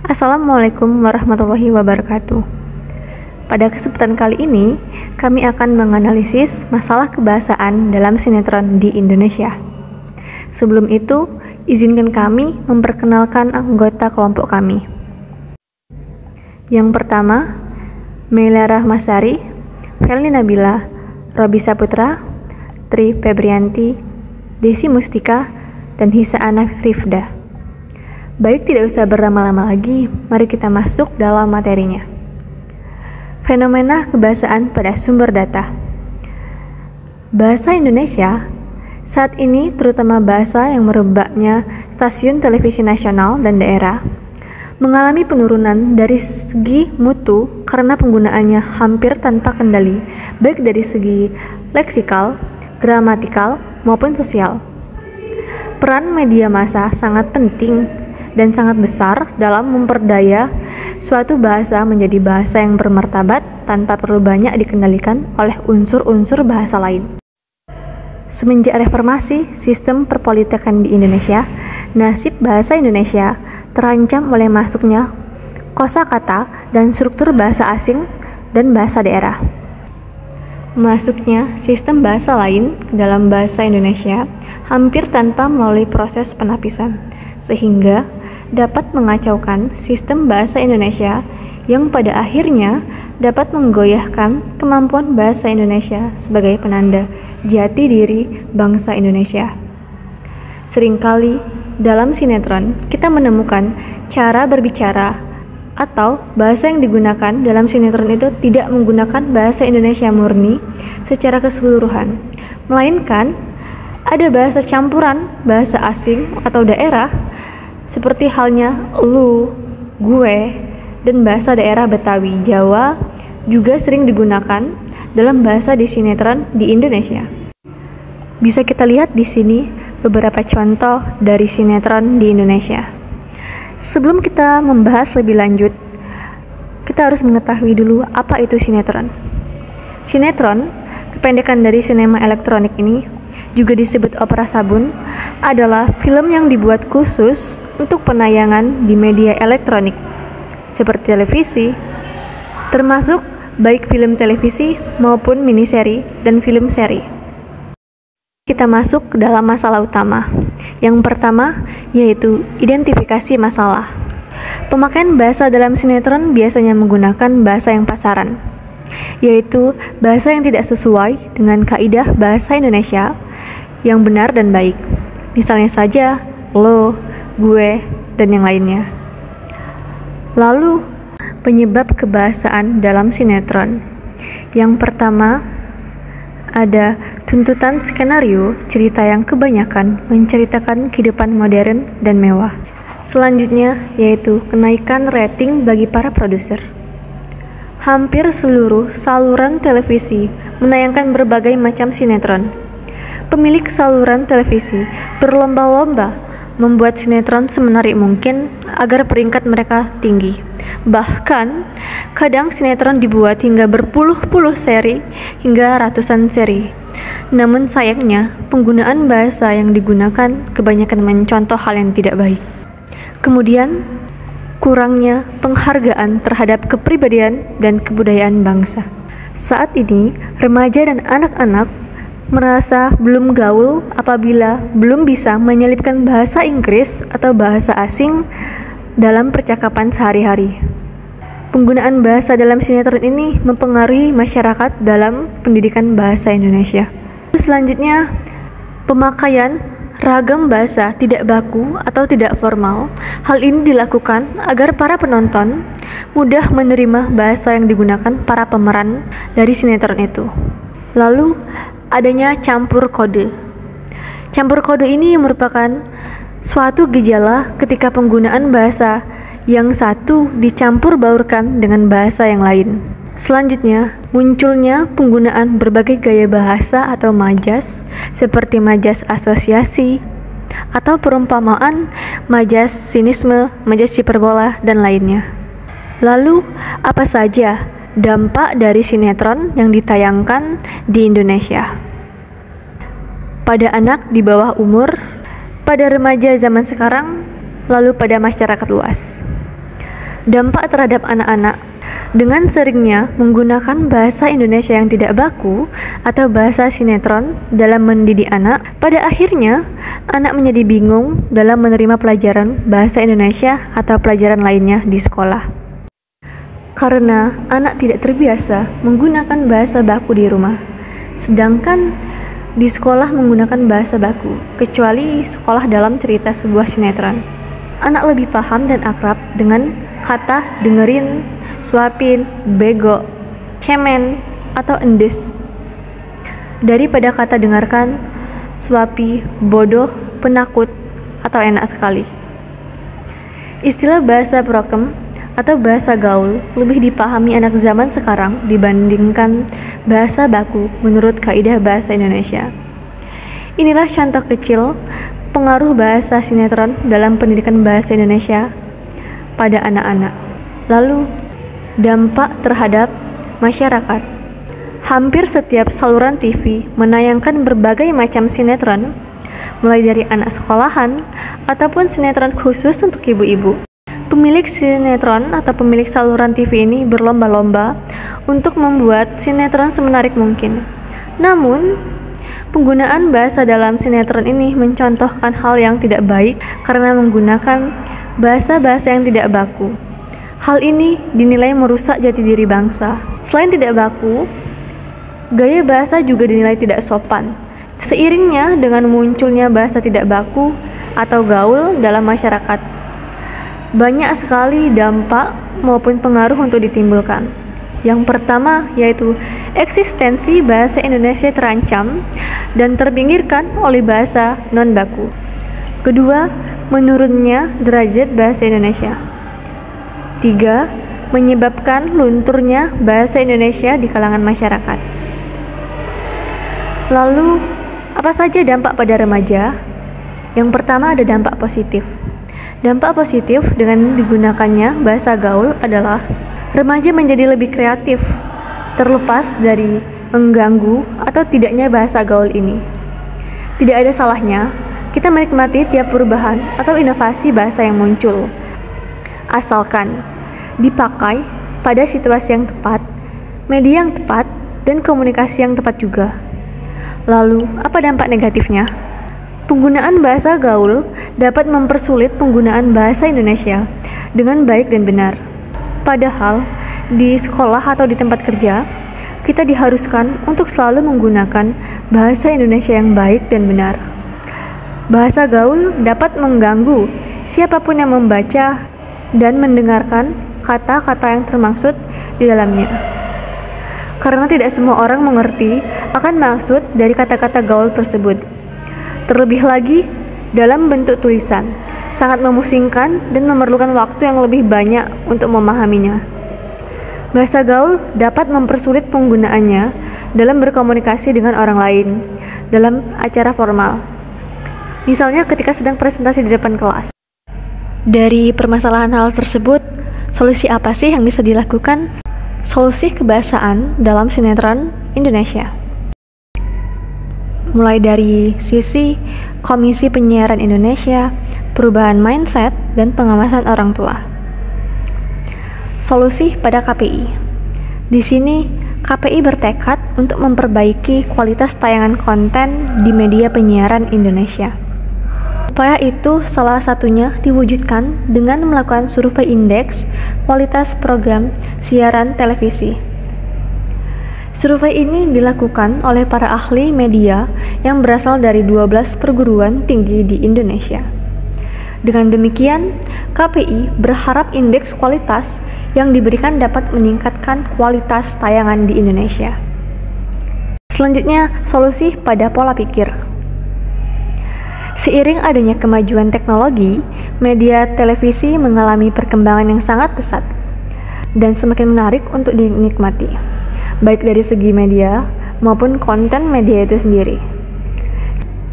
Assalamualaikum warahmatullahi wabarakatuh. Pada kesempatan kali ini, kami akan menganalisis masalah kebahasaan dalam sinetron di Indonesia. Sebelum itu, izinkan kami memperkenalkan anggota kelompok kami. Yang pertama, Meila Rahmasari, Felni Nabila, Robi Saputra, Tri Febrianti, Desi Mustika, dan Hisa Ana Rifda. Baik, tidak usah berlama-lama lagi, mari kita masuk dalam materinya. Fenomena kebahasaan pada sumber data. Bahasa Indonesia saat ini, terutama bahasa yang merebaknya stasiun televisi nasional dan daerah, mengalami penurunan dari segi mutu karena penggunaannya hampir tanpa kendali, baik dari segi leksikal, gramatikal, maupun sosial. Peran media massa sangat penting dan sangat besar dalam memperdaya suatu bahasa menjadi bahasa yang bermartabat tanpa perlu banyak dikendalikan oleh unsur-unsur bahasa lain. Semenjak reformasi sistem perpolitikan di Indonesia, nasib bahasa Indonesia terancam oleh masuknya kosakata dan struktur bahasa asing dan bahasa daerah. Masuknya sistem bahasa lain ke dalam bahasa Indonesia hampir tanpa melalui proses penapisan, sehingga dapat mengacaukan sistem bahasa Indonesia yang pada akhirnya dapat menggoyahkan kemampuan bahasa Indonesia sebagai penanda jati diri bangsa Indonesia. Seringkali dalam sinetron kita menemukan cara berbicara atau bahasa yang digunakan dalam sinetron itu tidak menggunakan bahasa Indonesia murni secara keseluruhan, melainkan ada bahasa campuran bahasa asing atau daerah seperti halnya lu, gue, dan bahasa daerah Betawi, Jawa juga sering digunakan dalam bahasa di sinetron di Indonesia. Bisa kita lihat di sini beberapa contoh dari sinetron di Indonesia. Sebelum kita membahas lebih lanjut, kita harus mengetahui dulu apa itu sinetron. Sinetron, kependekan dari sinema elektronik ini, juga disebut opera sabun, adalah film yang dibuat khusus untuk penayangan di media elektronik seperti televisi, termasuk baik film televisi maupun miniseri dan film seri. Kita masuk ke dalam masalah utama. Yang pertama yaitu identifikasi masalah. Pemakaian bahasa dalam sinetron biasanya menggunakan bahasa yang pasaran, yaitu bahasa yang tidak sesuai dengan kaidah bahasa Indonesia yang benar dan baik. Misalnya saja lo, gue, dan yang lainnya. Lalu, penyebab kebahasaan dalam sinetron. Yang pertama, ada tuntutan skenario cerita yang kebanyakan menceritakan kehidupan modern dan mewah. Selanjutnya, yaitu kenaikan rating bagi para produser. Hampir seluruh saluran televisi menayangkan berbagai macam sinetron. Pemilik saluran televisi berlomba-lomba membuat sinetron semenarik mungkin agar peringkat mereka tinggi. Bahkan, kadang sinetron dibuat hingga berpuluh-puluh seri hingga ratusan seri. Namun sayangnya, penggunaan bahasa yang digunakan kebanyakan mencontoh hal yang tidak baik. Kemudian, kurangnya penghargaan terhadap kepribadian dan kebudayaan bangsa. Saat ini, remaja dan anak-anak merasa belum gaul apabila belum bisa menyelipkan bahasa Inggris atau bahasa asing dalam percakapan sehari-hari. Penggunaan bahasa dalam sinetron ini mempengaruhi masyarakat dalam pendidikan bahasa Indonesia. Selanjutnya, pemakaian ragam bahasa tidak baku atau tidak formal. Hal ini dilakukan agar para penonton mudah menerima bahasa yang digunakan para pemeran dari sinetron itu. Lalu, adanya campur kode. Campur kode ini merupakan suatu gejala ketika penggunaan bahasa yang satu dicampur baurkan dengan bahasa yang lain. Selanjutnya, munculnya penggunaan berbagai gaya bahasa atau majas, seperti majas asosiasi atau perumpamaan, majas sinisme, majas hiperbola, dan lainnya. Lalu, apa saja dampak dari sinetron yang ditayangkan di Indonesia? Pada anak di bawah umur, pada remaja zaman sekarang, lalu pada masyarakat luas. Dampak terhadap anak-anak. Dengan seringnya menggunakan bahasa Indonesia yang tidak baku atau bahasa sinetron dalam mendidik anak, pada akhirnya anak menjadi bingung dalam menerima pelajaran bahasa Indonesia atau pelajaran lainnya di sekolah. Karena anak tidak terbiasa menggunakan bahasa baku di rumah, sedangkan di sekolah menggunakan bahasa baku, kecuali sekolah dalam cerita sebuah sinetron. Anak lebih paham dan akrab dengan kata dengerin, suapin, bego, cemen, atau endes daripada kata dengarkan, suapi, bodoh, penakut, atau enak sekali. Istilah bahasa prokem atau bahasa gaul lebih dipahami anak zaman sekarang dibandingkan bahasa baku menurut kaidah bahasa Indonesia. Inilah contoh kecil pengaruh bahasa sinetron dalam pendidikan bahasa Indonesia pada anak-anak. Lalu, dampak terhadap masyarakat. Hampir setiap saluran TV menayangkan berbagai macam sinetron, mulai dari anak sekolahan ataupun sinetron khusus untuk ibu-ibu. Pemilik sinetron atau pemilik saluran TV ini berlomba-lomba untuk membuat sinetron semenarik mungkin. Namun, penggunaan bahasa dalam sinetron ini mencontohkan hal yang tidak baik karena menggunakan bahasa-bahasa yang tidak baku. Hal ini dinilai merusak jati diri bangsa. Selain tidak baku, gaya bahasa juga dinilai tidak sopan. Seiringnya dengan munculnya bahasa tidak baku atau gaul dalam masyarakat, banyak sekali dampak maupun pengaruh untuk ditimbulkan. Yang pertama yaitu eksistensi bahasa Indonesia terancam dan terpinggirkan oleh bahasa non-baku. Kedua, menurunnya derajat bahasa Indonesia. Tiga, menyebabkan lunturnya bahasa Indonesia di kalangan masyarakat. Lalu, apa saja dampak pada remaja? Yang pertama ada dampak positif. Dampak positif dengan digunakannya bahasa gaul adalah remaja menjadi lebih kreatif, terlepas dari mengganggu atau tidaknya bahasa gaul ini. Tidak ada salahnya kita menikmati tiap perubahan atau inovasi bahasa yang muncul, asalkan dipakai pada situasi yang tepat, media yang tepat, dan komunikasi yang tepat juga. Lalu, apa dampak negatifnya? Penggunaan bahasa gaul dapat mempersulit penggunaan bahasa Indonesia dengan baik dan benar. Padahal, di sekolah atau di tempat kerja, kita diharuskan untuk selalu menggunakan bahasa Indonesia yang baik dan benar. Bahasa gaul dapat mengganggu siapapun yang membaca dan mendengarkan kata-kata yang termaksud di dalamnya. Karena tidak semua orang mengerti akan maksud dari kata-kata gaul tersebut. Terlebih lagi, dalam bentuk tulisan, sangat memusingkan dan memerlukan waktu yang lebih banyak untuk memahaminya. Bahasa gaul dapat mempersulit penggunaannya dalam berkomunikasi dengan orang lain dalam acara formal. Misalnya ketika sedang presentasi di depan kelas. Dari permasalahan hal tersebut, solusi apa sih yang bisa dilakukan? Solusi kebahasaan dalam sinetron Indonesia. Mulai dari sisi Komisi Penyiaran Indonesia, perubahan mindset, dan pengawasan orang tua. Solusi pada KPI. Di sini, KPI bertekad untuk memperbaiki kualitas tayangan konten di media penyiaran Indonesia. Upaya itu salah satunya diwujudkan dengan melakukan survei indeks kualitas program siaran televisi. Survei ini dilakukan oleh para ahli media yang berasal dari 12 perguruan tinggi di Indonesia. Dengan demikian, KPI berharap indeks kualitas yang diberikan dapat meningkatkan kualitas tayangan di Indonesia. Selanjutnya, solusi pada pola pikir. Seiring adanya kemajuan teknologi, media televisi mengalami perkembangan yang sangat pesat dan semakin menarik untuk dinikmati, baik dari segi media maupun konten media itu sendiri.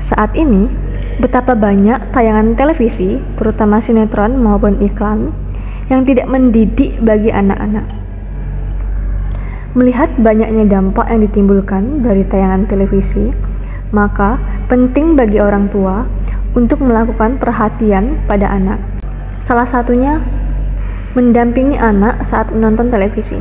Saat ini, betapa banyak tayangan televisi, terutama sinetron maupun iklan, yang tidak mendidik bagi anak-anak. Melihat banyaknya dampak yang ditimbulkan dari tayangan televisi, maka penting bagi orang tua untuk melakukan perhatian pada anak. Salah satunya mendampingi anak saat menonton televisi.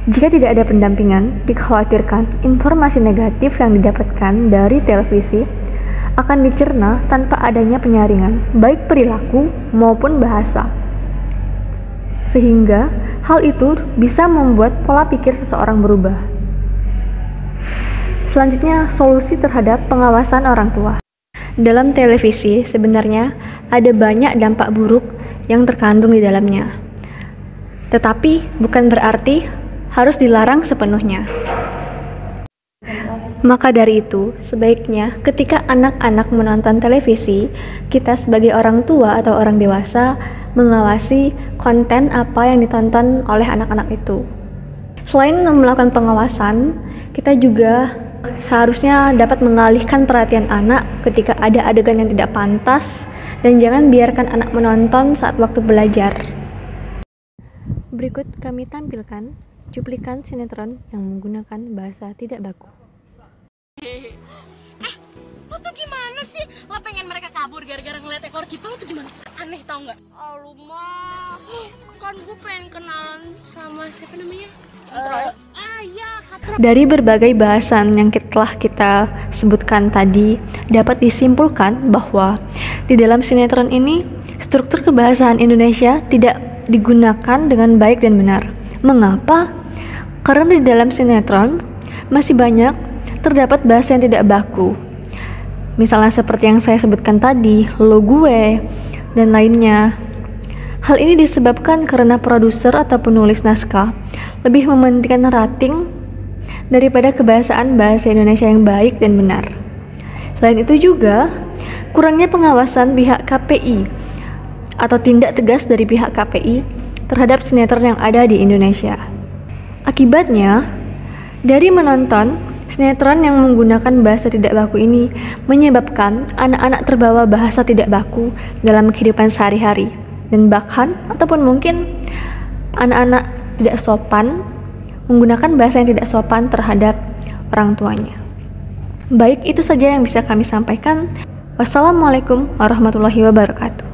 Jika tidak ada pendampingan, dikhawatirkan informasi negatif yang didapatkan dari televisi akan dicerna tanpa adanya penyaringan, baik perilaku maupun bahasa. Sehingga hal itu bisa membuat pola pikir seseorang berubah. Selanjutnya, solusi terhadap pengawasan orang tua. Dalam televisi sebenarnya ada banyak dampak buruk yang terkandung di dalamnya. Tetapi bukan berarti harus dilarang sepenuhnya. Maka dari itu, sebaiknya ketika anak-anak menonton televisi, kita sebagai orang tua atau orang dewasa mengawasi konten apa yang ditonton oleh anak-anak itu. Selain melakukan pengawasan, kita juga seharusnya dapat mengalihkan perhatian anak ketika ada adegan yang tidak pantas dan jangan biarkan anak menonton saat waktu belajar. Berikut kami tampilkan cuplikan sinetron yang menggunakan bahasa tidak baku. Lo tuh gimana sih? Lo pengen mereka kabur gara-gara ngeliat ekor kita, lo tuh gimana sih? Aneh tau gak? Oh mah, kan gue pengen kenalan sama siapa namanya? Dari berbagai bahasan yang telah kita sebutkan tadi, dapat disimpulkan bahwa di dalam sinetron ini, struktur kebahasaan Indonesia tidak digunakan dengan baik dan benar. Mengapa? Karena di dalam sinetron masih banyak terdapat bahasa yang tidak baku. Misalnya seperti yang saya sebutkan tadi, lo gue, dan lainnya. Hal ini disebabkan karena produser atau penulis naskah lebih mementingkan rating daripada kebahasaan bahasa Indonesia yang baik dan benar. Selain itu juga, kurangnya pengawasan pihak KPI atau tindak tegas dari pihak KPI terhadap sinetron yang ada di Indonesia. Akibatnya, dari menonton sinetron yang menggunakan bahasa tidak baku ini menyebabkan anak-anak terbawa bahasa tidak baku dalam kehidupan sehari-hari, dan bahkan ataupun mungkin anak-anak tidak sopan menggunakan bahasa yang tidak sopan terhadap orang tuanya. Baik, itu saja yang bisa kami sampaikan. Wassalamualaikum warahmatullahi wabarakatuh.